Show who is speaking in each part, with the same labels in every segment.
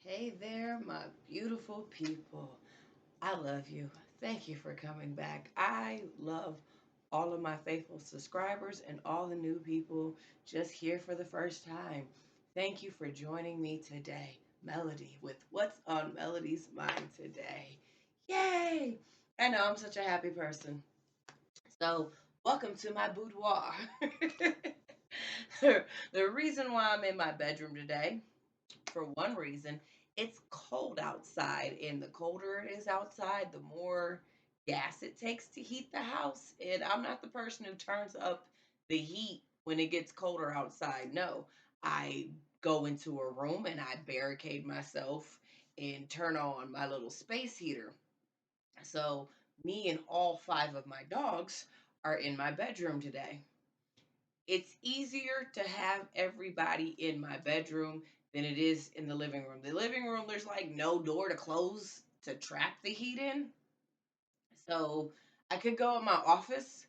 Speaker 1: Hey there, my beautiful people. I love you. Thank you for coming back. I love all of my faithful subscribers and all the new people just here for the first time. Thank you for joining me today, Melody, with What's on Melody's Mind today. Yay! I know I'm such a happy person. So, welcome to my boudoir. The reason why I'm in my bedroom today, for one reason, it's cold outside, and the colder it is outside, the more gas it takes to heat the house. And I'm not the person who turns up the heat when it gets colder outside. No, I go into a room and I barricade myself and turn on my little space heater. So, me and all five of my dogs are in my bedroom today. It's easier to have everybody in my bedroom than it is in the living room. The living room, there's like no door to close to trap the heat in. So I could go in my office,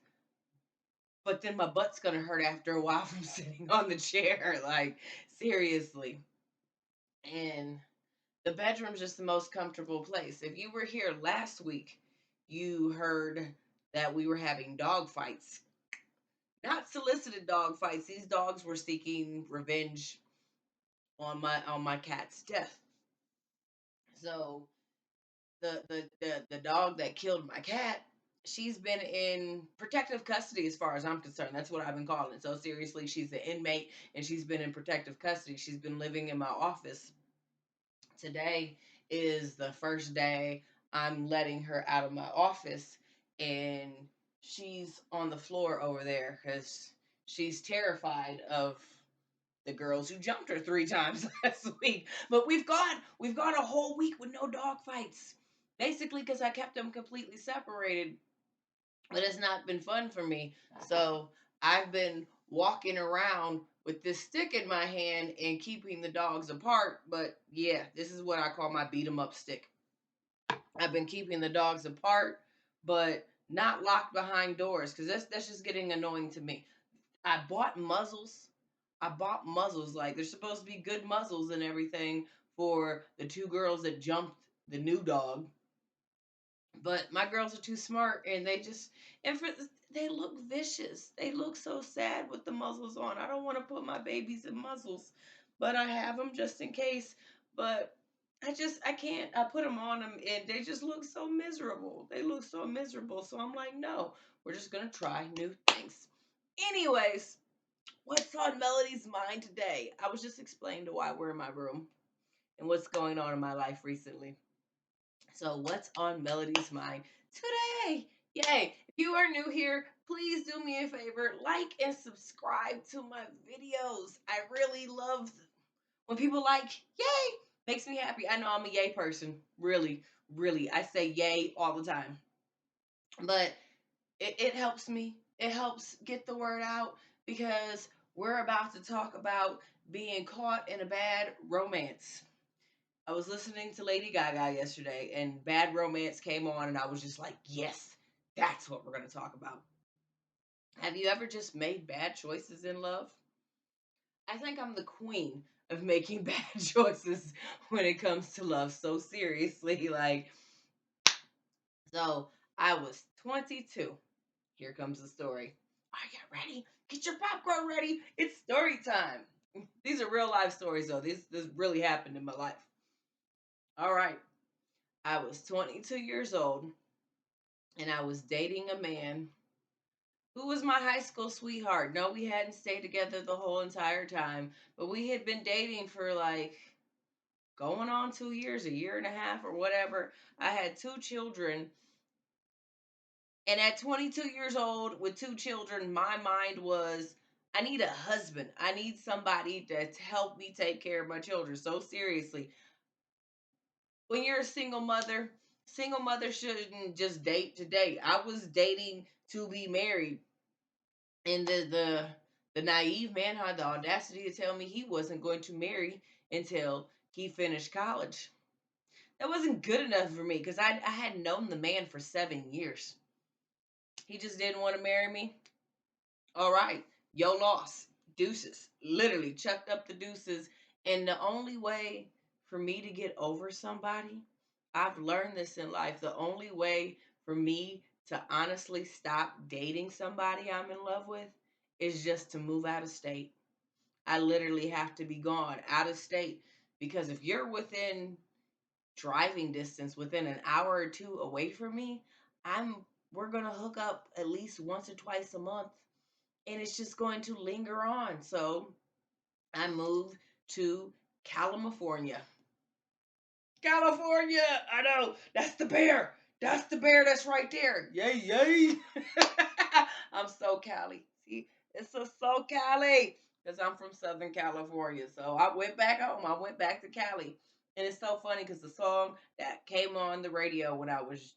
Speaker 1: but then my butt's gonna hurt after a while from sitting on the chair. Like, seriously. And the bedroom's just the most comfortable place. If you were here last week, you heard that we were having dog fights. Not solicited dog fights. These dogs were seeking revenge on my cat's death. So the dog that killed my cat, she's been in protective custody as far as I'm concerned. That's what I've been calling it. So seriously, she's an inmate and she's been in protective custody. She's been living in my office. Today is the first day I'm letting her out of my office, and she's on the floor over there because she's terrified of the girls who jumped her 3 times last week. But we've got a whole week with no dog fights. Basically, because I kept them completely separated, but it's not been fun for me. So I've been walking around with this stick in my hand and keeping the dogs apart. But yeah, this is what I call my beat 'em up stick. I've been keeping the dogs apart, but not locked behind doors because that's just getting annoying to me. I bought muzzles. I bought muzzles. Like, they're supposed to be good muzzles and everything for the two girls that jumped the new dog. But my girls are too smart, and and for they look vicious. They look so sad with the muzzles on. I don't want to put my babies in muzzles, but I have them just in case. But I can't. I put them on them, and they just look so miserable. They look so miserable. So I'm like, no, we're just gonna try new things. Anyways, what's on Melody's mind today? I was just explaining to why we're in my room and what's going on in my life recently. So, what's on Melody's mind today? Yay! If you are new here, please do me a favor, like and subscribe to my videos. I really love when people like, yay, makes me happy. I know I'm a yay person. Really, really. I say yay all the time. But it helps me. It helps get the word out because we're about to talk about being caught in a bad romance. I was listening to Lady Gaga yesterday, and Bad Romance came on, and I was just like, yes, that's what we're going to talk about. Have you ever just made bad choices in love? I think I'm the queen of making bad choices when it comes to love. So seriously, like, so I was 22. Here comes the story. Are you ready? Get your popcorn ready. It's story time. These are real life stories, though. This really happened in my life. All right. I was 22 years old, and I was dating a man who was my high school sweetheart. No, we hadn't stayed together the whole entire time, but we had been dating for like going on 2 years, a year and a half, or whatever. I had two children. And at 22 years old with two children, my mind was, I need a husband. I need somebody to help me take care of my children. So seriously, when you're a single mother shouldn't just date to date. I was dating to be married, and the naive man had the audacity to tell me he wasn't going to marry until he finished college. That wasn't good enough for me because I had known the man for 7 years. He just didn't want to marry me. All right, yo loss, deuces. Literally chucked up the deuces, and the only way for me to get over somebody, I've learned this in life. The only way for me to honestly stop dating somebody I'm in love with is just to move out of state. I literally have to be gone out of state because if you're within driving distance, within an hour or two away from me, I'm we're going to hook up at least once or twice a month and it's just going to linger on. So, I moved to California. California. I know. That's the bear. That's the bear that's right there. Yay, yay. I'm so Cali. See, it's so Cali. Because I'm from Southern California. So I went back home. I went back to Cali. And it's so funny because the song that came on the radio when I was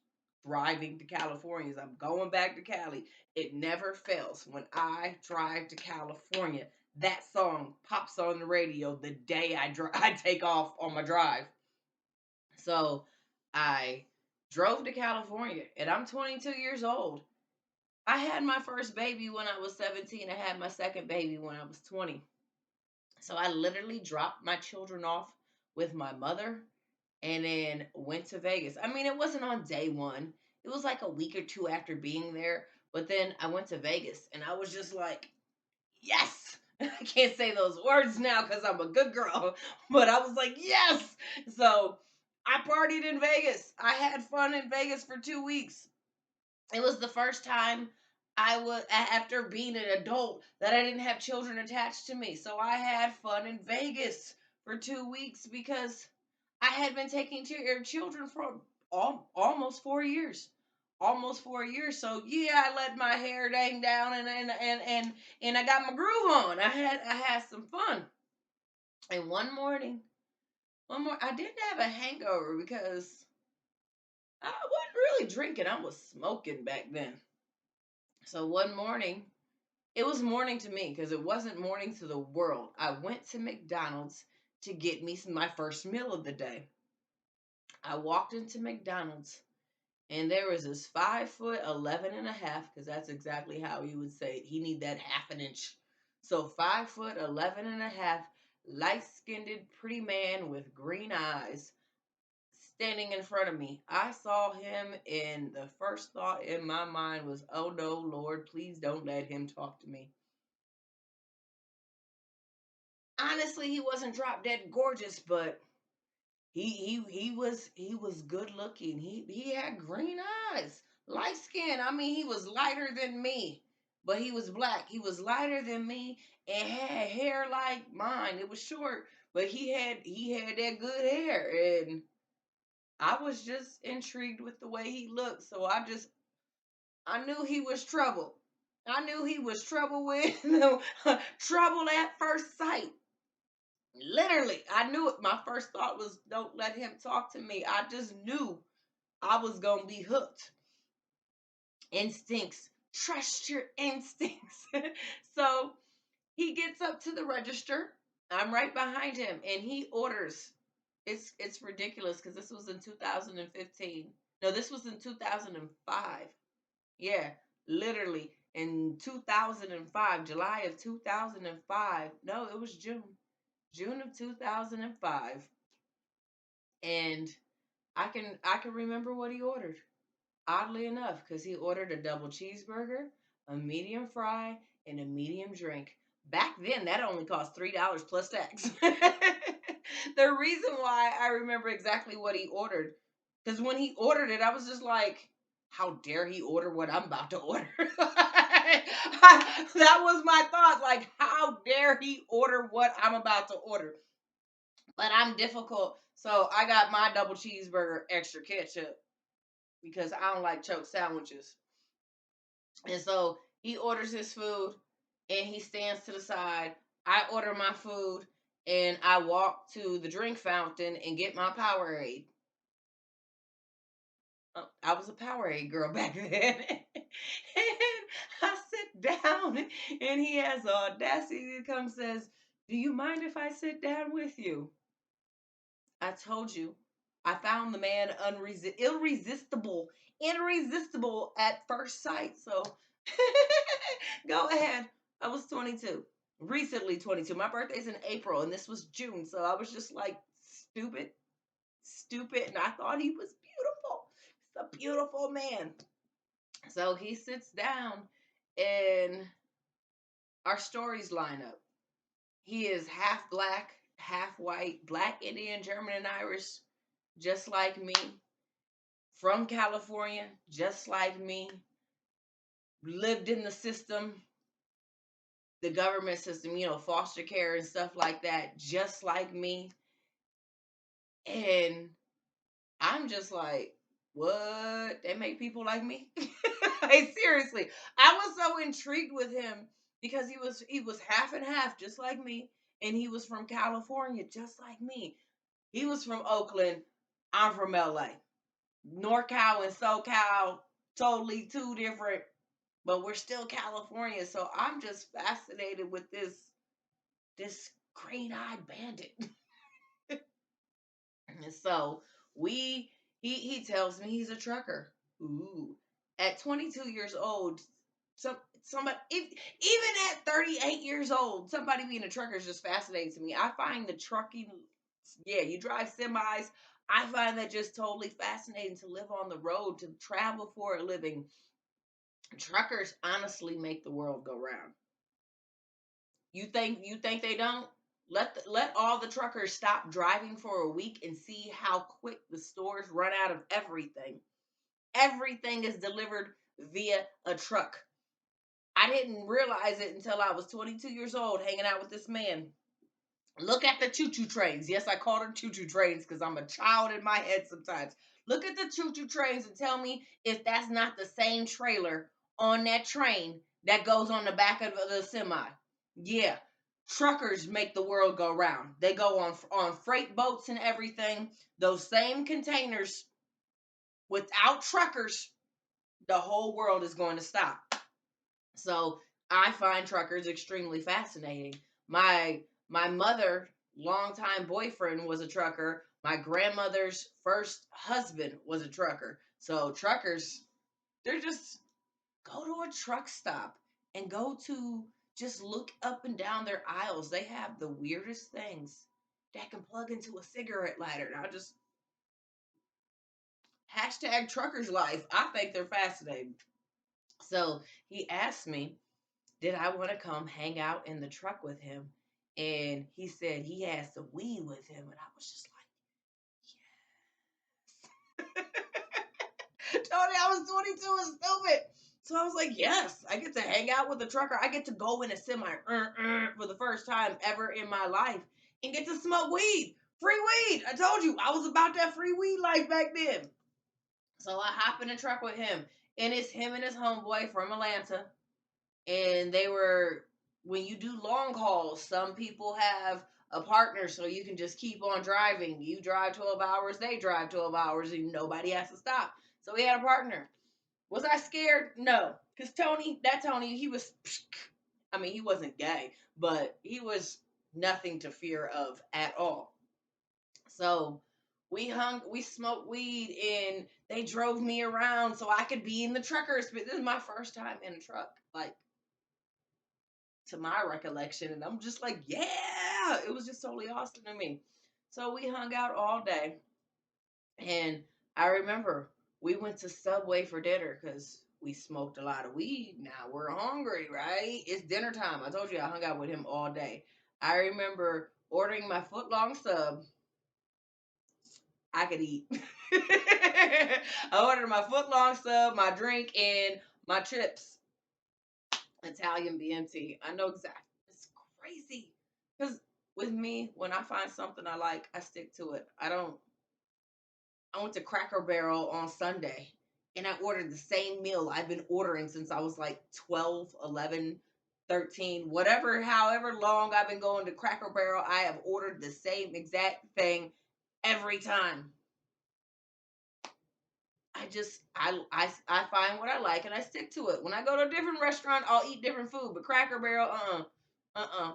Speaker 1: driving to California is I'm going back to Cali. It never fails. When I drive to California, that song pops on the radio the day I take off on my drive. So I drove to California and I'm 22 years old. I had my first baby when I was 17. I had my second baby when I was 20. So I literally dropped my children off with my mother and then went to Vegas. I mean, it wasn't on day one, it was like a week or two after being there. But then I went to Vegas and I was just like, yes. I can't say those words now because I'm a good girl, but I was like, yes. So I partied in Vegas. I had fun in Vegas for 2 weeks. It was the first time I was, after being an adult, that I didn't have children attached to me. So I had fun in Vegas for 2 weeks because I had been taking care of children for almost 4 years. Almost 4 years. So yeah, I let my hair hang down and I got my groove on. I had some fun. And I didn't have a hangover because I wasn't really drinking. I was smoking back then. So one morning, it was morning to me because it wasn't morning to the world. I went to McDonald's to get me my first meal of the day. I walked into McDonald's and there was this 5 foot 11 and a half, because that's exactly how he would say it. He need that half an inch. So 5 foot 11 and a half, light skinned, pretty man with green eyes standing in front of me. I saw him, and the first thought in my mind was, oh no, Lord, please don't let him talk to me. Honestly, he wasn't drop dead gorgeous, but he was good looking. He had green eyes, light skin. I mean, he was lighter than me, but he was black. He was lighter than me and had hair like mine. It was short, but he had that good hair, and I was just intrigued with the way he looked. So I knew he was trouble. I knew he was trouble with trouble at first sight. Literally, I knew it. My first thought was, don't let him talk to me. I just knew I was going to be hooked. Instincts. Trust your instincts. So he gets up to the register. I'm right behind him and he orders. It's ridiculous because this was in 2015. No, this was in 2005. Yeah, literally in 2005, July of 2005. No, it was June. June of 2005. And I can remember what he ordered. Oddly enough, because he ordered a double cheeseburger, a medium fry, and a medium drink. Back then, that only cost $3 plus tax. The reason why I remember exactly what he ordered, because when he ordered it, I was just like, how dare he order what I'm about to order? That was my thought. Like, how dare he order what I'm about to order? But I'm difficult. So I got my double cheeseburger, extra ketchup, because I don't like choke sandwiches. And so he orders his food and he stands to the side. I order my food and I walk to the drink fountain and get my Powerade. I was a Powerade girl back then. And I sit down and he has the audacity to come and says, do you mind if I sit down with you? I told you. I found the man irresistible at first sight. So go ahead. I was 22. Recently 22. My birthday's in April and this was June. So I was just like stupid, stupid. And I thought he was beautiful. He's a beautiful man. So he sits down and our stories line up. He is half black, half white, black, Indian, German, and Irish, just like me. From California, just like me. Lived in the system, the government system, foster care and stuff like that, just like me. And I'm just like, what? They make people like me? Like, seriously. I was so intrigued with him because he was half and half, just like me. And he was from California, just like me. He was from Oakland. I'm from LA. NorCal and SoCal, totally two different, but we're still California. So I'm just fascinated with this green-eyed bandit. And so we he tells me he's a trucker. Ooh. At 22 years old, somebody even at 38 years old, somebody being a trucker is just fascinating to me. I find the trucking, yeah, you drive semis. I find that just totally fascinating to live on the road, to travel for a living. Truckers honestly make the world go round. You think they don't? Let all the truckers stop driving for a week and see how quick the stores run out of everything. Everything is delivered via a truck. I didn't realize it until I was 22 years old hanging out with this man. Look at the choo-choo trains. Yes, I call them choo-choo trains because I'm a child in my head sometimes. Look at the choo-choo trains and tell me if that's not the same trailer on that train that goes on the back of the semi. Yeah, truckers make the world go round. They go on freight boats and everything. Those same containers, without truckers, the whole world is going to stop. So I find truckers extremely fascinating. My mother, longtime boyfriend, was a trucker. My grandmother's first husband was a trucker. So truckers, they're just go to a truck stop and go to just look up and down their aisles. They have the weirdest things that can plug into a cigarette lighter. Now just hashtag truckers life. I think they're fascinating. So he asked me, did I want to come hang out in the truck with him? And he said he had some weed with him. And I was just like, yes. Tony, I was 22 and stupid. So I was like, yes, I get to hang out with a trucker. I get to go in a semi for the first time ever in my life and get to smoke weed. Free weed. I told you, I was about that free weed life back then. So I hop in a truck with him. And it's him and his homeboy from Atlanta. And they were, when you do long hauls, some people have a partner so you can just keep on driving. You drive 12 hours, they drive 12 hours, and nobody has to stop. So we had a partner. Was I scared? No. Because Tony, he was, I mean, he wasn't gay, but he was nothing to fear of at all. So we smoked weed, and they drove me around so I could be in the truckers. But this is my first time in a truck. Like, to my recollection, and I'm just like, yeah, it was just totally awesome to me. So we hung out all day, and I remember we went to Subway for dinner because we smoked a lot of weed. Now we're hungry, right? It's dinner time. I told you I hung out with him all day. I remember ordering my foot long sub. I could eat. I ordered my foot long sub, my drink, and my chips. Italian BMT. I know exactly. It's crazy. Because with me, when I find something I like, I stick to it. I don't. I went to Cracker Barrel on Sunday and I ordered the same meal I've been ordering since I was like 12, 11, 13, whatever, however long I've been going to Cracker Barrel. I have ordered the same exact thing every time. I find what I like and I stick to it. When I go to a different restaurant, I'll eat different food. But Cracker Barrel,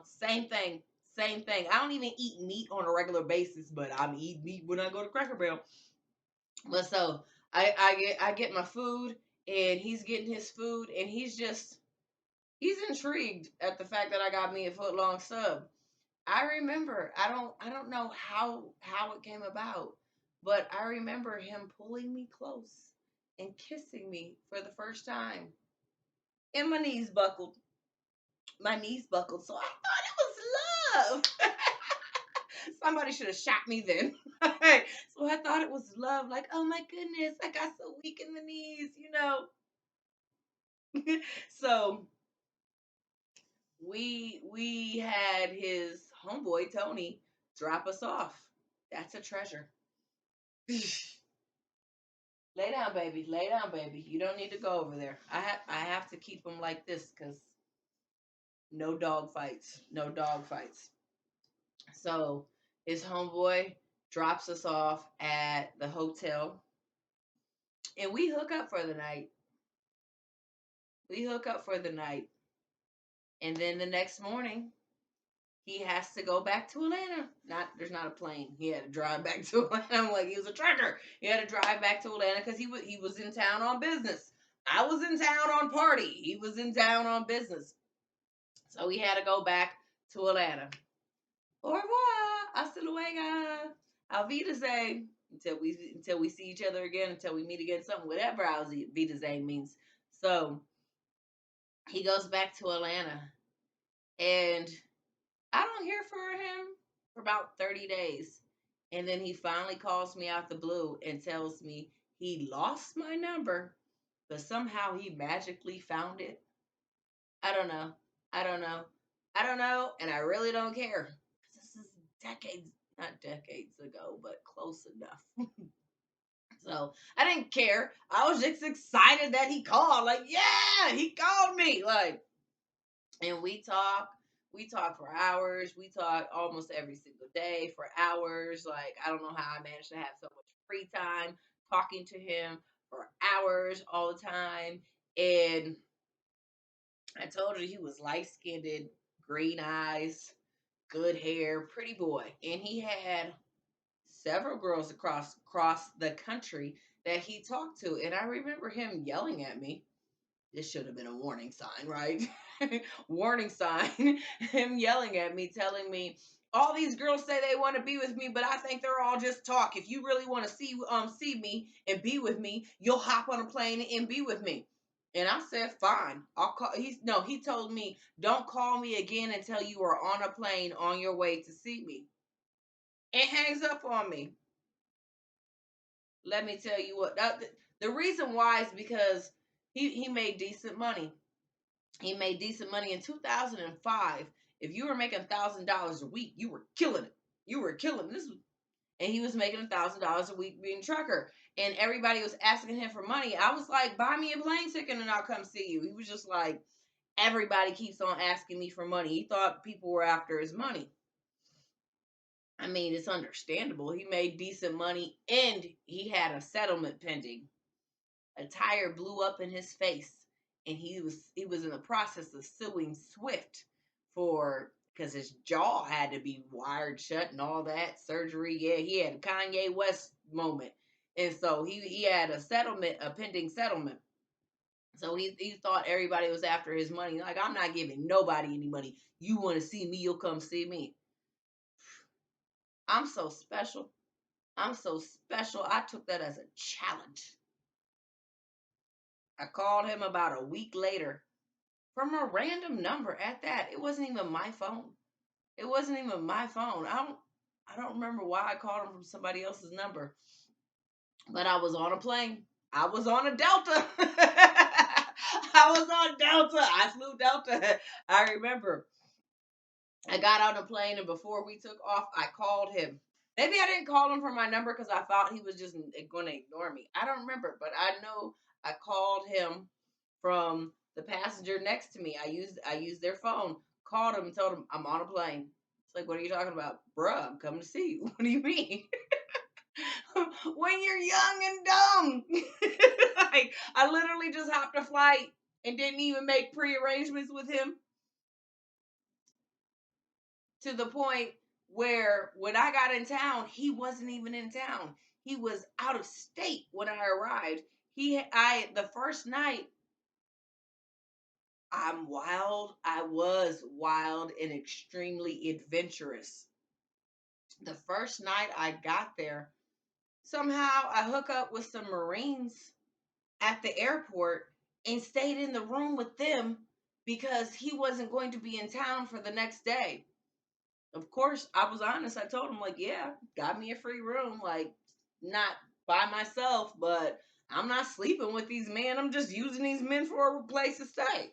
Speaker 1: same thing, same thing. I don't even eat meat on a regular basis, but I'm eat meat when I go to Cracker Barrel. But so I get my food and he's getting his food and He's intrigued at the fact that I got me a foot long sub. I remember, I don't know how it came about, but I remember him pulling me close and kissing me for the first time. And my knees buckled. My knees buckled. So I thought it was love. Somebody should have shot me then. So I thought it was love. Like, oh my goodness, I got so weak in the knees. So we had his homeboy Tony drop us off. That's a treasure. Lay down, baby. Lay down, baby. You don't need to go over there. I have to keep him like this because no dog fights. No dog fights. So his homeboy drops us off at the hotel and we hook up for the night. We hook up for the night. And then the next morning he has to go back to Atlanta. There's not a plane. He had to drive back to Atlanta. I'm like, he was a trucker. He had to drive back to Atlanta because he was in town on business. I was in town on party. He was in town on business. So he had to go back to Atlanta. Au revoir. Hasta luego. Auf Wiedersehen. Until we see each other again, until we meet again, something, whatever Auf Wiedersehen means. So he goes back to Atlanta. And I don't hear from him for about 30 days. And then he finally calls me out the blue and tells me he lost my number, but somehow he magically found it. I don't know. I don't know. I don't know. And I really don't care. This is decades, not decades ago, but close enough. So I didn't care. I was just excited that he called. Like, yeah, he called me. Like, and we talk for hours. We talk almost every single day for hours. Like, I don't know how I managed to have so much free time talking to him for hours all the time. And I told you he was light skinned, green eyes, good hair, pretty boy. And he had several girls across the country that he talked to. And I remember him yelling at me. This should have been a warning sign, right? Warning sign. Him yelling at me, telling me all these girls say they want to be with me, but I think they're all just talk. If you really want to see me and be with me, you'll hop on a plane and be with me. And I said, fine. I'll call. He told me, don't call me again until you are on a plane on your way to see me. And hangs up on me. Let me tell you what. The reason why is because he made decent money. He made decent money in 2005. If you were making $1,000 a week, you were killing it. You were killing this. And he was making $1,000 a week being a trucker. And everybody was asking him for money. I was like, buy me a plane ticket and I'll come see you. He was just like, everybody keeps on asking me for money. He thought people were after his money. I mean, it's understandable. He made decent money and he had a settlement pending. A tire blew up in his face, and he was in the process of suing Swift for because his jaw had to be wired shut and all that surgery. Yeah, he had a Kanye West moment, and so he had a pending settlement. So he thought everybody was after his money. Like, I'm not giving nobody any money. You want to see me, you'll come see me. I'm so special. I'm so special. I took that as a challenge. I called him about a week later from a random number at that. It wasn't even my phone. It wasn't even my phone. I don't remember why I called him from somebody else's number. But I was on a plane. I was on a Delta. I was on Delta. I flew Delta. I remember. I got on a plane and before we took off, I called him. Maybe I didn't call him from my number because I thought he was just going to ignore me. I don't remember, but I know I called him from the passenger next to me. I used their phone, called him and told him I'm on a plane. It's like, what are you talking about? Bruh, I'm coming to see you. What do you mean? When you're young and dumb. Like, I literally just hopped a flight and didn't even make pre-arrangements with him to the point where when I got in town, he wasn't even in town. He was out of state when I arrived. The first night I'm wild. I was wild and extremely adventurous. The first night I got there, somehow I hook up with some Marines at the airport and stayed in the room with them because he wasn't going to be in town for the next day. Of course, I was honest. I told him, like, yeah, got me a free room, like, not by myself, but I'm not sleeping with these men. I'm just using these men for a place to stay.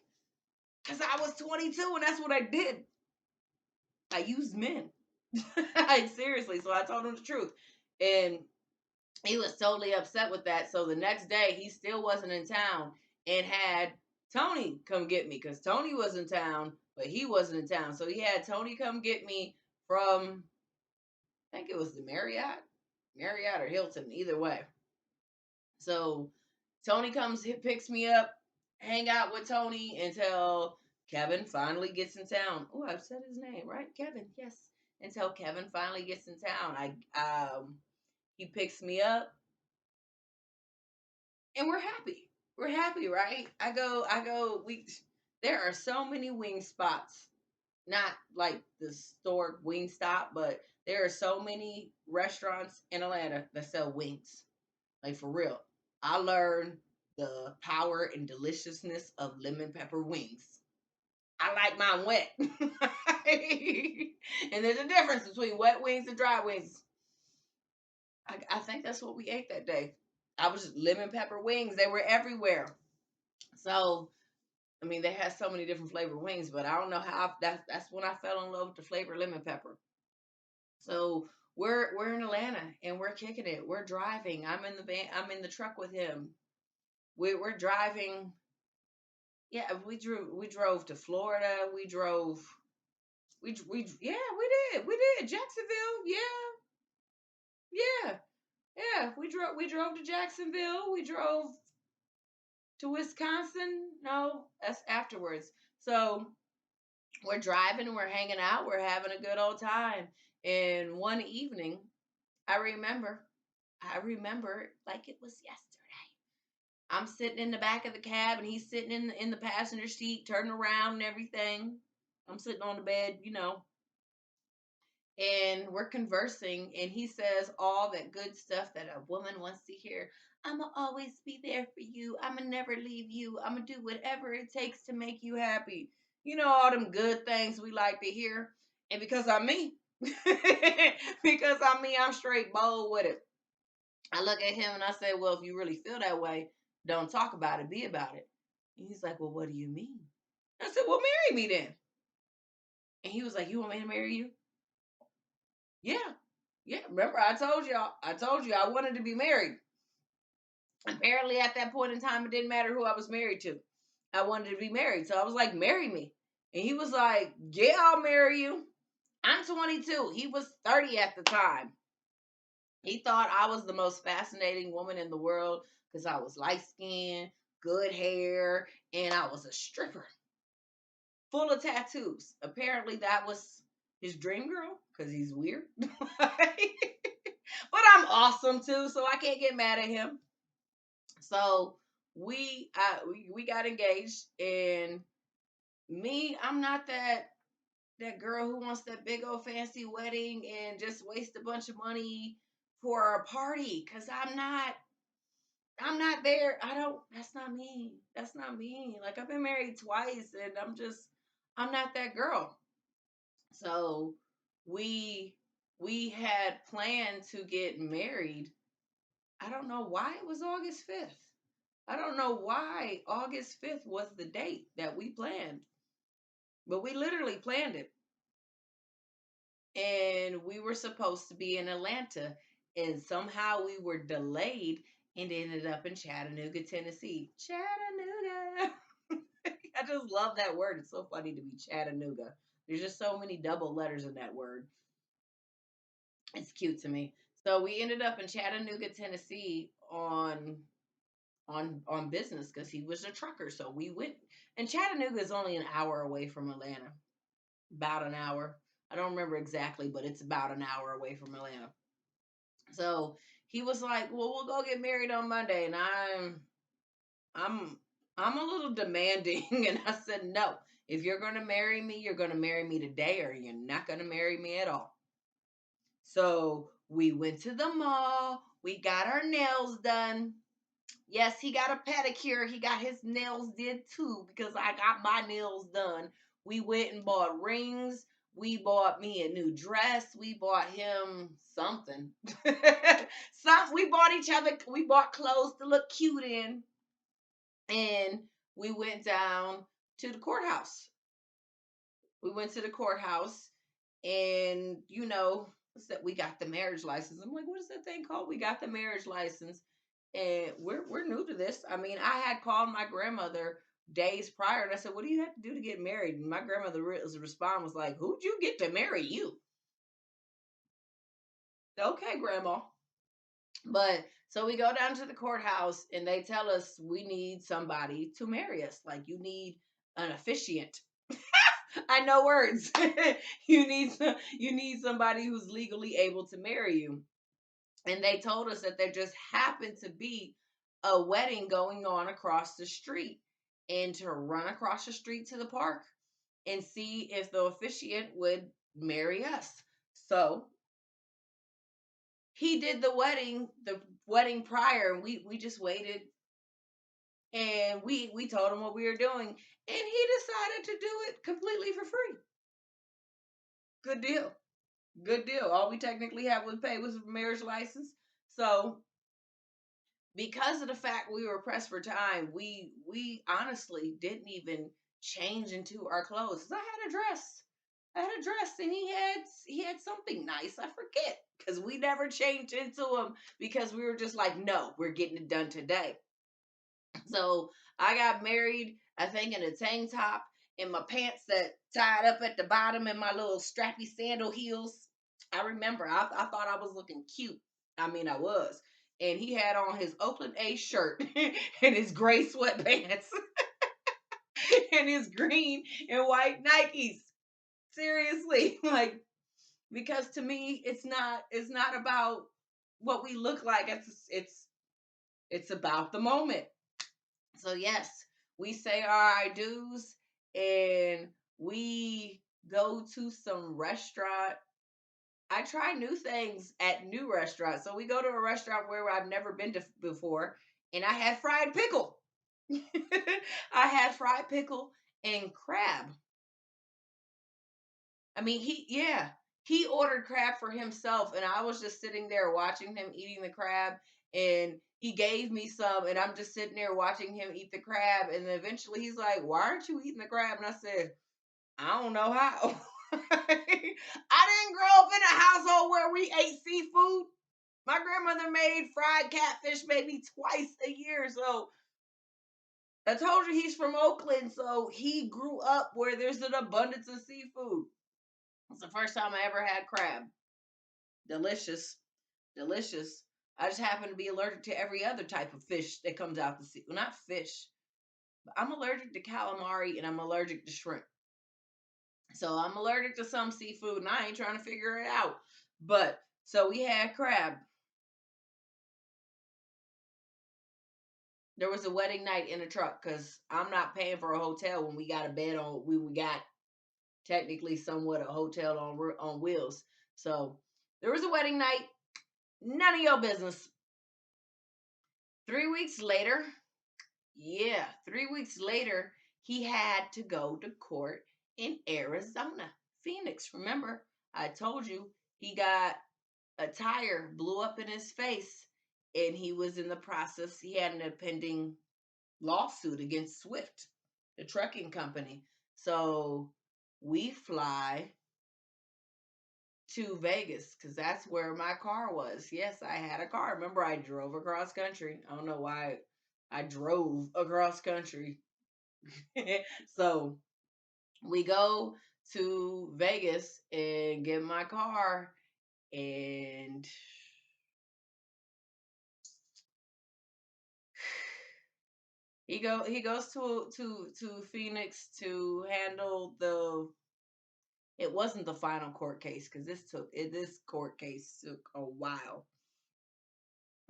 Speaker 1: Because I was 22 and that's what I did. I used men. Like, seriously. So I told him the truth. And he was totally upset with that. So the next day, he still wasn't in town and had Tony come get me because Tony was in town, but he wasn't in town. So he had Tony come get me from, I think it was the Marriott or Hilton, either way. So Tony comes, picks me up, hang out with Tony until Kevin finally gets in town. Oh, I've said his name, right? Kevin, yes. Until Kevin finally gets in town. He picks me up and we're happy. We're happy, right? There are so many wing spots. Not like the store wing stop, but there are so many restaurants in Atlanta that sell wings. Like, for real. I learned the power and deliciousness of lemon pepper wings. I like mine wet. And there's a difference between wet wings and dry wings. I think that's what we ate that day. I was just lemon pepper wings. They were everywhere. So, I mean, they had so many different flavored wings, but I don't know how that's when I fell in love with the flavor lemon pepper. So we're in Atlanta and we're kicking it. We're driving. I'm in the van. I'm in the truck with him. We're driving. Yeah, we drove to Florida. Yeah, we did Jacksonville. Yeah. We drove to Jacksonville. We drove to Wisconsin. No, that's afterwards. So we're driving, we're hanging out, we're having a good old time. And one evening, I remember, I remember like it was yesterday. I'm sitting in the back of the cab and he's sitting in the passenger seat, turning around and everything. I'm sitting on the bed, and we're conversing and he says all that good stuff that a woman wants to hear. I'ma always be there for you. I'ma never leave you. I'ma do whatever it takes to make you happy. All them good things we like to hear. And because I'm me, because I'm me, I'm straight bold with it. I look at him and I say, well, if you really feel that way, don't talk about it, be about it. And he's like, well, what do you mean? I said, well, marry me then. And he was like, you want me to marry you? Yeah. Yeah. Remember, I told you I wanted to be married. Apparently, at that point in time, it didn't matter who I was married to. I wanted to be married. So I was like, marry me. And he was like, yeah, I'll marry you. I'm 22. He was 30 at the time. He thought I was the most fascinating woman in the world because I was light skinned, good hair, and I was a stripper full of tattoos. Apparently, that was his dream girl because he's weird. But I'm awesome too, so I can't get mad at him. So we got engaged, and me, I'm not that girl who wants that big old fancy wedding and just waste a bunch of money for a party. Cause I'm not there. I don't. That's not me. That's not me. Like, I've been married twice, and I'm not that girl. So we had planned to get married. I don't know why it was August 5th. I don't know why August 5th was the date that we planned, but we literally planned it. And we were supposed to be in Atlanta, and somehow we were delayed and ended up in Chattanooga, Tennessee. Chattanooga. I just love that word. It's so funny to be Chattanooga. There's just so many double letters in that word. It's cute to me. So we ended up in Chattanooga, Tennessee on business because he was a trucker. So we went, and Chattanooga is only an hour away from Atlanta, about an hour. I don't remember exactly, but it's about an hour away from Atlanta. So he was like, "Well, we'll go get married on Monday," and I'm I'm a little demanding. And I said, no, if you're going to marry me, you're going to marry me today or you're not going to marry me at all. So we went to the mall. We got our nails done. Yes, he got a pedicure. He got his nails did too because I got my nails done. We went and bought rings. We bought me a new dress. We bought him something. We bought each other, we bought clothes to look cute in. And we went down to the courthouse. We went to the courthouse and we got the marriage license. I'm like, what is that thing called? We got the marriage license. And we're new to this. I mean, I had called my grandmother days prior and I said, what do you have to do to get married? And my grandmother response was like, who'd you get to marry you? Okay, grandma. But so we go down to the courthouse and they tell us we need somebody to marry us. Like you need an officiant. I know words. You need somebody who's legally able to marry you. And they told us that there just happened to be a wedding going on across the street and to run across the street to the park and see if the officiant would marry us. So he did the wedding prior, and we just waited and we told him what we were doing, and he decided to do it completely for free. Good deal. Good deal. All we technically had to pay was a marriage license. So because of the fact we were pressed for time, we honestly didn't even change into our clothes. I had a dress. I had a dress and he had something nice. I forget because we never changed into them because we were just like, no, we're getting it done today. So I got married, I think, in a tank top and my pants that tied up at the bottom and my little strappy sandal heels. I remember I thought I was looking cute. I mean, I was. And he had on his Oakland A shirt and his gray sweatpants and his green and white Nikes. Seriously, like because to me it's not about what we look like. It's about the moment. So yes, we say our I do's and we go to some restaurant. I try new things at new restaurants. So we go to a restaurant where I've never been to before, and I had fried pickle. I had fried pickle and crab. I mean, he ordered crab for himself, and I was just sitting there watching him eating the crab, and he gave me some, and I'm just sitting there watching him eat the crab, and then eventually he's like, "Why aren't you eating the crab?" And I said, "I don't know how." I didn't grow up in a household where we ate seafood. My grandmother made fried catfish maybe twice a year, so I told you he's from Oakland, so he grew up where there's an abundance of seafood. It's the first time I ever had crab. Delicious. Delicious. I just happen to be allergic to every other type of fish that comes out the sea. Well, not fish, but I'm allergic to calamari and I'm allergic to shrimp. So I'm allergic to some seafood and I ain't trying to figure it out. But so we had crab. There was a wedding night in a truck because I'm not paying for a hotel when we got a bed on. We got technically somewhat a hotel on wheels. So there was a wedding night. None of your business. 3 weeks later, yeah, 3 weeks later, he had to go to court in Arizona, Phoenix. Remember, I told you he got a tire blew up in his face and he was in the process. He had an pending lawsuit against Swift, the trucking company. So we fly to Vegas because that's where my car was. Yes, I had a car. Remember, I drove across country. I don't know why I drove across country. So we go to Vegas and get my car, and he goes to Phoenix to handle the. It wasn't the final court case because this court case took a while.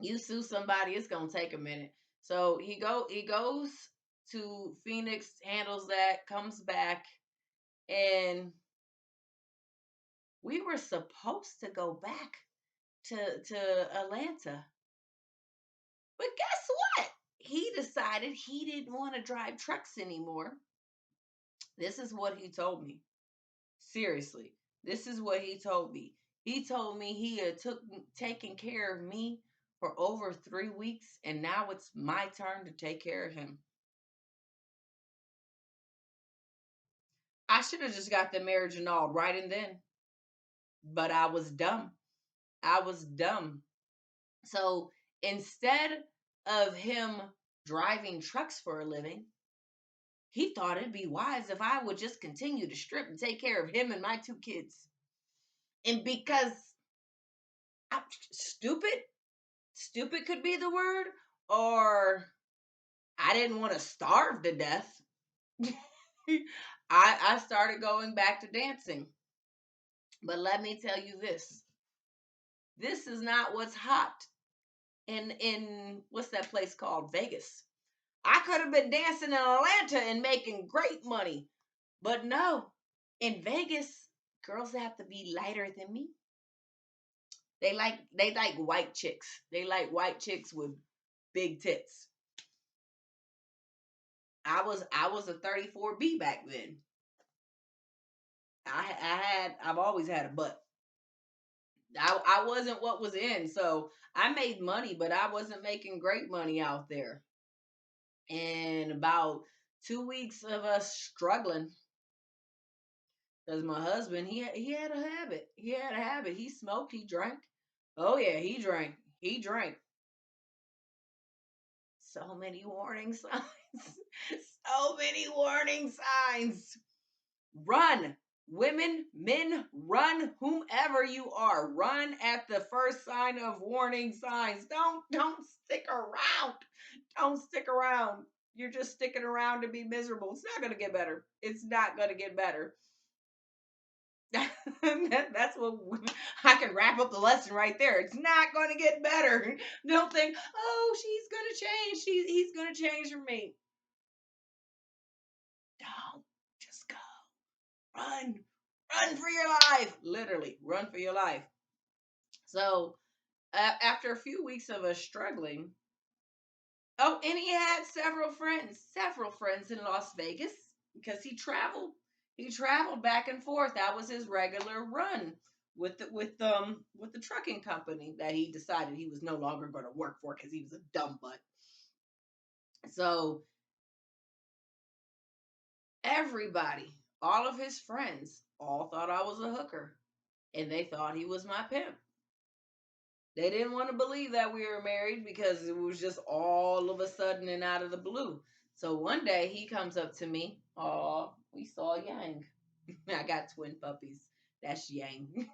Speaker 1: You sue somebody, it's gonna take a minute. So he goes to Phoenix, handles that, comes back, and we were supposed to go back to Atlanta. But guess what? He decided he didn't want to drive trucks anymore. This is what he told me. Seriously, this is what he told me. He told me he had taken care of me for over 3 weeks, and now it's my turn to take care of him. I should have just got the marriage annulled right and then, but I was dumb. I was dumb. So instead of him driving trucks for a living, he thought it'd be wise if I would just continue to strip and take care of him and my 2 kids. And because I'm stupid could be the word, or I didn't want to starve to death. I started going back to dancing. But let me tell you this. This is not what's hot in what's that place called? Vegas. I could have been dancing in Atlanta and making great money. But no, in Vegas, girls have to be lighter than me. They like white chicks. They like white chicks with big tits. I was a 34B back then. I've always had a butt. I wasn't what was in, so I made money, but I wasn't making great money out there. And about 2 weeks of us struggling, because my husband he had a habit. He had a habit. He smoked. He drank. Oh yeah, he drank. He drank. So many warning signs. So many warning signs. Run. Women, men, run. Whomever you are, run at the first sign of warning signs. Don't stick around. Don't stick around. You're just sticking around to be miserable. It's not gonna get better. It's not gonna get better. That's what I can wrap up the lesson right there. It's not going to get better. Don't think, oh, she's going to change. He's going to change for me. Don't just go. Run. Run for your life. Literally, run for your life. So, after a few weeks of us struggling, oh, and he had several friends in Las Vegas because he traveled. He traveled back and forth. That was his regular run with the trucking company that he decided he was no longer going to work for because he was a dumb butt. So everybody, all of his friends, all thought I was a hooker, and they thought he was my pimp. They didn't want to believe that we were married because it was just all of a sudden and out of the blue. So one day he comes up to me. Oh, we saw Yang. I got twin puppies. That's Yang.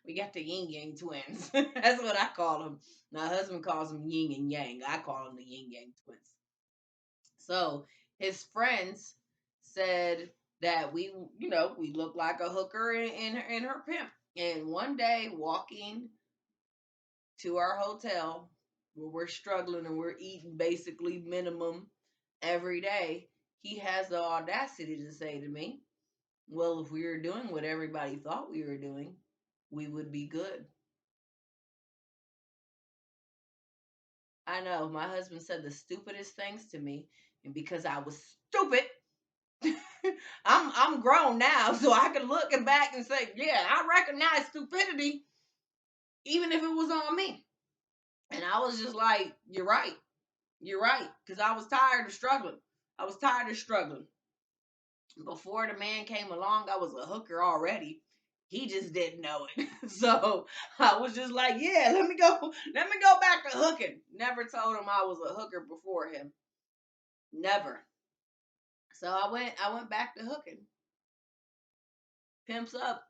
Speaker 1: We got the yin yang twins. That's what I call them. My husband calls them yin and yang. I call them the yin yang twins. So his friends said that we look like a hooker and her pimp. And one day walking to our hotel where we're struggling and we're eating basically minimum every day, he has the audacity to say to me, well, if we were doing what everybody thought we were doing, we would be good. I know my husband said the stupidest things to me, and because I was stupid, I'm grown now, so I can look back and say, yeah, I recognize stupidity, even if it was on me. And I was just like, you're right, because I was tired of struggling. I was tired of struggling. Before the man came along, I was a hooker already. He just didn't know it. So I was just like, yeah, let me go back to hooking. Never told him I was a hooker before him. Never. So I went back to hooking. Pimps up,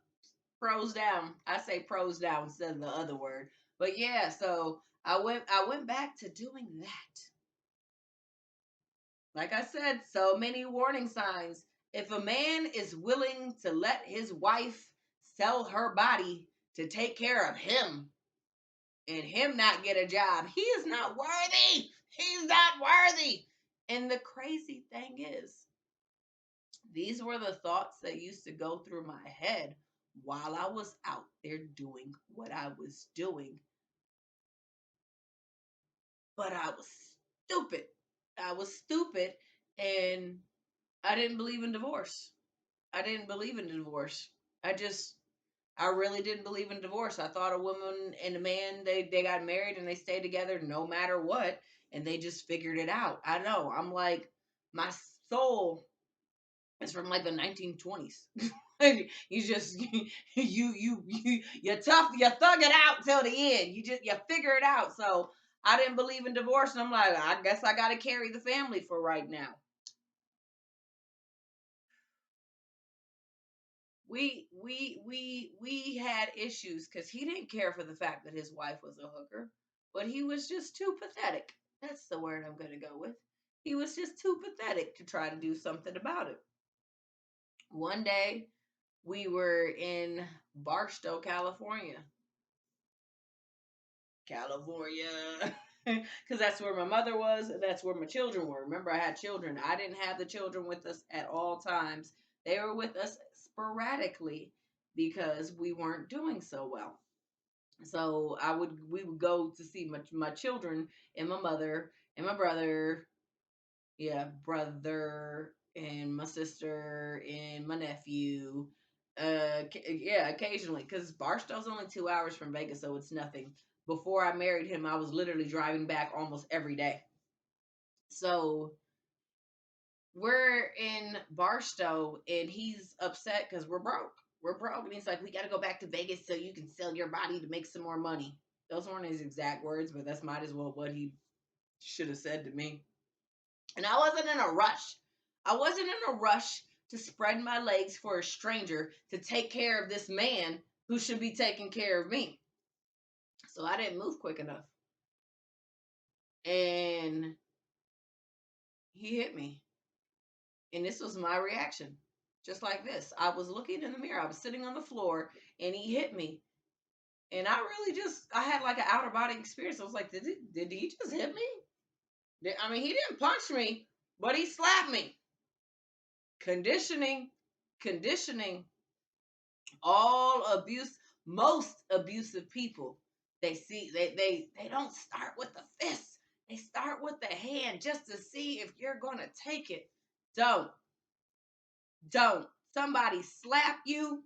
Speaker 1: pros down. I say pros down instead of the other word. But yeah, so I went back to doing that. Like I said, so many warning signs. If a man is willing to let his wife sell her body to take care of him and him not get a job, he is not worthy. He's not worthy. And the crazy thing is, these were the thoughts that used to go through my head while I was out there doing what I was doing. But I was stupid. I was stupid, and I didn't believe in divorce. I didn't believe in divorce. I just I really didn't believe in divorce. I thought a woman and a man, they got married and they stayed together no matter what, and they just figured it out. I know. I'm like, my soul is from like the 1920s. You just you're tough, you thug it out till the end. You figure it out. So I didn't believe in divorce, and I'm like, I guess I got to carry the family for right now. We had issues because he didn't care for the fact that his wife was a hooker, but he was just too pathetic. That's the word I'm gonna go with. He was just too pathetic to try to do something about it. One day we were in Barstow, California. California. Because that's where my mother was, and that's where my children were. Remember, I had children. I didn't have the children with us at all times. They were with us sporadically because we weren't doing so well. So we would go to see my children and my mother and my brother, yeah, brother and my sister and my nephew. Yeah, occasionally, because Barstow's only 2 hours from Vegas, so it's nothing. Before I married him, I was literally driving back almost every day. So we're in Barstow, and he's upset because we're broke. We're broke, and he's like, "We got to go back to Vegas so you can sell your body to make some more money." Those weren't his exact words, but that's might as well what he should have said to me. And I wasn't in a rush. I wasn't in a rush to spread my legs for a stranger to take care of this man who should be taking care of me. So I didn't move quick enough. And he hit me. And this was my reaction. Just like this. I was looking in the mirror. I was sitting on the floor and he hit me. And I really I had like an outer body experience. I was like, did he just hit me? I mean, he didn't punch me, but he slapped me. Conditioning, conditioning. All abuse, most abusive people, they don't start with the fist. They start with the hand just to see if you're gonna take it. Don't, don't. Somebody slap you,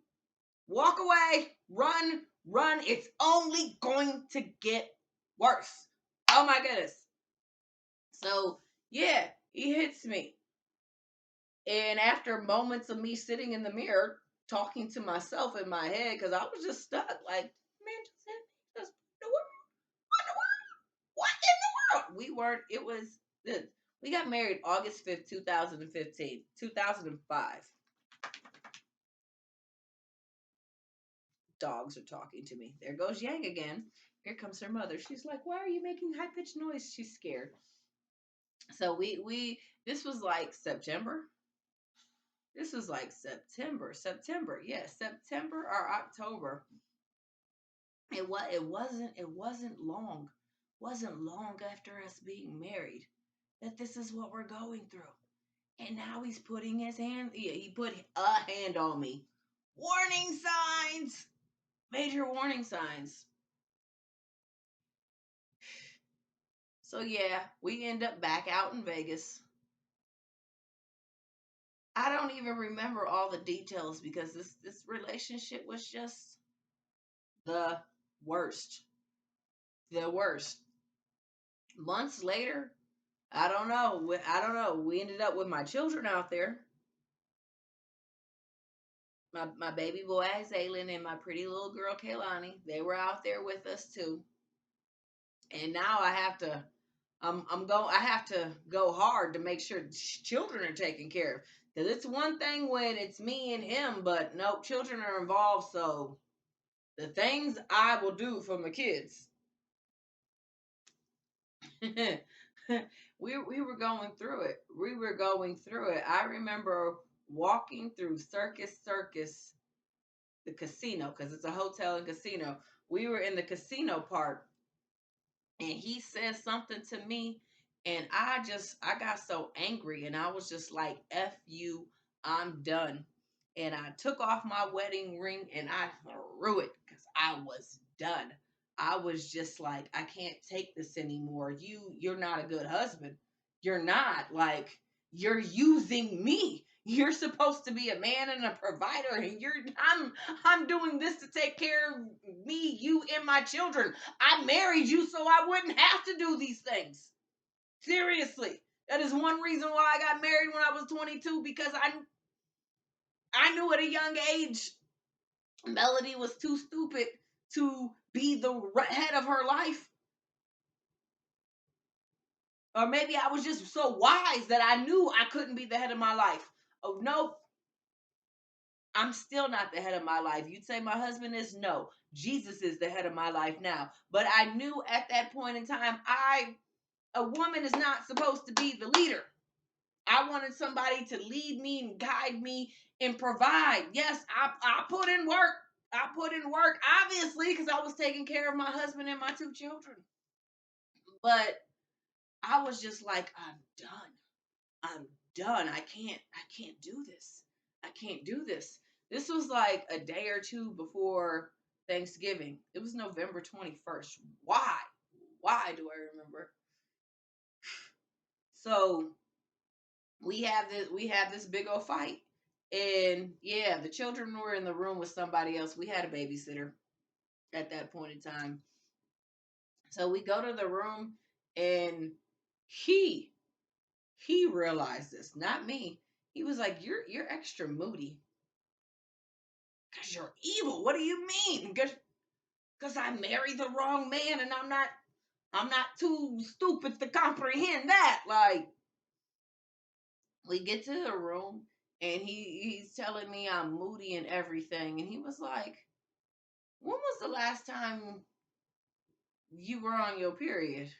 Speaker 1: walk away, run, run. It's only going to get worse. Oh my goodness. So yeah, he hits me. And after moments of me sitting in the mirror talking to myself in my head, because I was just stuck, like, man, just hit me. Just what in the world? We weren't, it was this. We got married August 5th, 2015, 2005. Dogs are talking to me. There goes Yang again. Here comes her mother. She's like, why are you making high pitched noise? She's scared. So this was like September. This was like September. Yes, September or October. It wasn't long after us being married that this is what we're going through. And now he's putting his hand, yeah, he put a hand on me. Warning signs, major warning signs. So yeah, we end up back out in Vegas. I don't even remember all the details because this relationship was just the worst. The worst. Months later, I don't know. I don't know. We ended up with my children out there. My baby boy Zaylen and my pretty little girl Kaylani. They were out there with us too. And now I have to go hard to make sure children are taken care of. Because it's one thing when it's me and him, but no, children are involved. So the things I will do for my kids. We were going through it. We were going through it. I remember walking through Circus, the casino, because it's a hotel and casino. We were in the casino part, and he said something to me, And I got so angry and I was just like, F you, I'm done. And I took off my wedding ring and I threw it because I was done. I was just like, I can't take this anymore. You're not a good husband. You're not. Like, you're using me. You're supposed to be a man and a provider, and I'm doing this to take care of me, you, and my children. I married you so I wouldn't have to do these things. Seriously. That is one reason why I got married when I was 22, because I knew at a young age Melody was too stupid to be the head of her life. Or maybe I was just so wise that I knew I couldn't be the head of my life. Oh, no, I'm still not the head of my life. You'd say my husband is? No. Jesus is the head of my life now. But I knew at that point in time, a woman is not supposed to be the leader. I wanted somebody to lead me and guide me and provide. Yes, I put in work. I put in work, obviously, because I was taking care of my husband and my two children. But I was just like, I'm done. I'm done. I can't do this. I can't do this. This was like a day or two before Thanksgiving. It was November 21st. Why? Why do I remember? So we have this big old fight. And yeah, the children were in the room with somebody else. We had a babysitter at that point in time. So we go to the room and he he realized this, not me. He was like, You're extra moody because you're evil. What do you mean? Because I married the wrong man and I'm not too stupid to comprehend that. Like, we get to the room and he's telling me I'm moody and everything. And he was like, When was the last time you were on your period?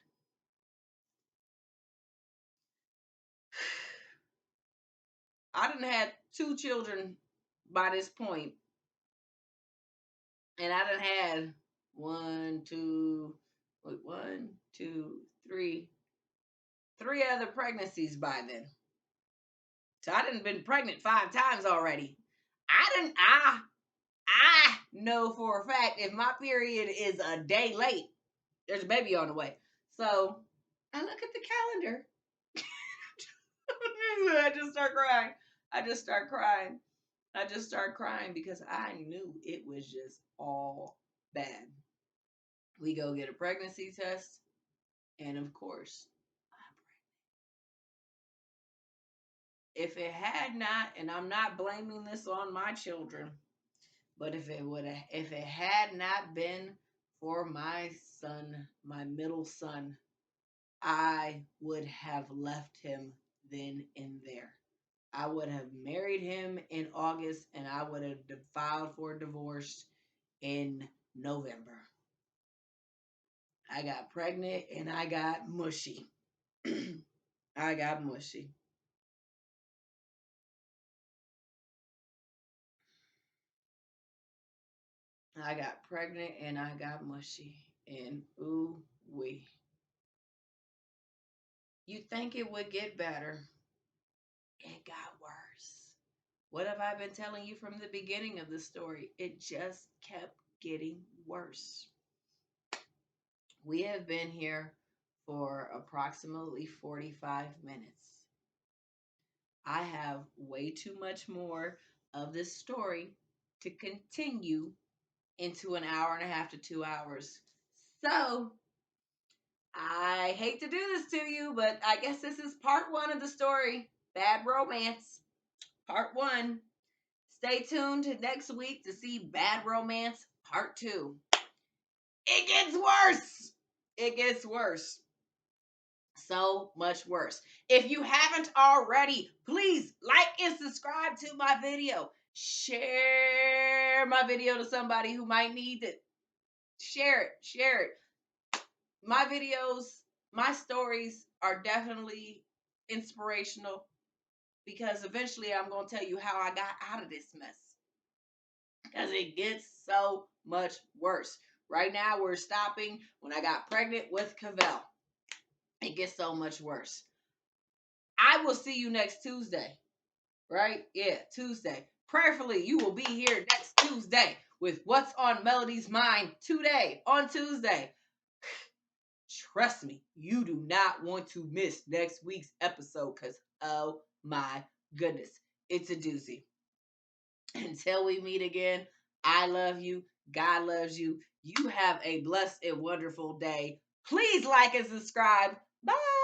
Speaker 1: I done had two children by this point, and I done had one, two, wait, one, two, three other pregnancies by then. So I done been pregnant 5 times already. I know for a fact if my period is a day late, there's a baby on the way. So I look at the calendar. I just start crying. I just start crying. I just start crying because I knew it was just all bad. We go get a pregnancy test, and of course, if it had not, and I'm not blaming this on my children, but if it had not been for my son, my middle son, I would have left him then and there. I would have married him in August and I would have filed for divorce in November. I got pregnant and I got mushy. I got mushy. I got pregnant and I got mushy. And ooh wee. You think it would get better. It got worse. What have I been telling you from the beginning of the story? It just kept getting worse. We have been here for approximately 45 minutes. I have way too much more of this story to continue into an hour and a half to 2 hours. So, I hate to do this to you, but I guess this is part one of the story Bad Romance, part one. Stay tuned to next week to see Bad Romance, part two. It gets worse. It gets worse. So much worse. If you haven't already, please like and subscribe to my video. Share my video to somebody who might need it. Share it. Share it. My videos, my stories are definitely inspirational because eventually I'm going to tell you how I got out of this mess because it gets so much worse. Right now, we're stopping when I got pregnant with Cavell. It gets so much worse. I will see you next Tuesday, right? Yeah, Tuesday. Prayerfully, you will be here next Tuesday with what's on Melody's mind today on Tuesday. Trust me, you do not want to miss next week's episode because, oh my goodness, it's a doozy. Until we meet again, I love you. God loves you. You have a blessed and wonderful day. Please like and subscribe. Bye.